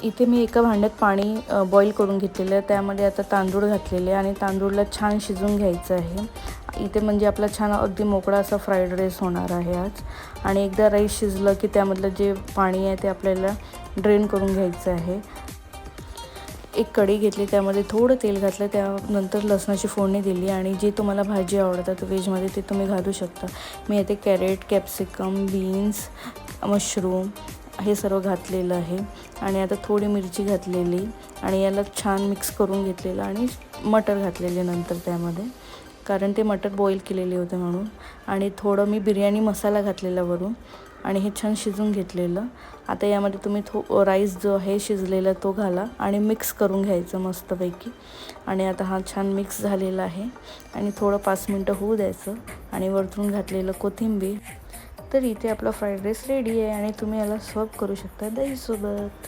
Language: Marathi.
इथे मी एका भांड्यात पाणी बॉईल करून घेतलेलं आहे. त्यामध्ये आता तांदूळ घातलेले आणि तांदूळला छान शिजवून घ्यायचं आहे. इथे म्हणजे आपला छान अगदी मोकळा असा फ्राईड राईस होणार आहे आज. आणि एकदा राईस शिजलं की त्यामधलं जे पाणी आहे ते आपल्याला ड्रेन करून घ्यायचं आहे. एक कढई घेतली, त्यामध्ये थोडं तेल घातलं, त्यानंतर लसणाची फोडणी दिली आणि जी तुम्हाला भाजी आवडतात व्हेजमध्ये ते तुम्ही घालू शकता. मी इथे कॅरेट, कॅप्सिकम, बीन्स, मशरूम हे सर्व घातलेलं आहे. आणि आता थोडी मिरची घातलेली आणि याला छान मिक्स करून घेतलेलं आणि मटर घातलेले नंतर त्यामध्ये, कारण ते मटर बॉईल केलेले होते म्हणून. आणि थोडं मी बिर्याणी मसाला घातलेला वरून आणि हे छान शिजून घेतलेलं. आता यामध्ये तुम्ही राईस जो आहे शिजलेला तो घाला आणि मिक्स करून घ्यायचं मस्तपैकी. आणि आता हा छान मिक्स झालेला आहे आणि थोडं 5 मिनटं होऊ द्यायचं आणि वरतून घातलेलं कोथिंबीर. तर इथे आपला फ्राईड राईस रेडी आहे आणि तुम्ही याला सर्व करू शकता दहीसोबत.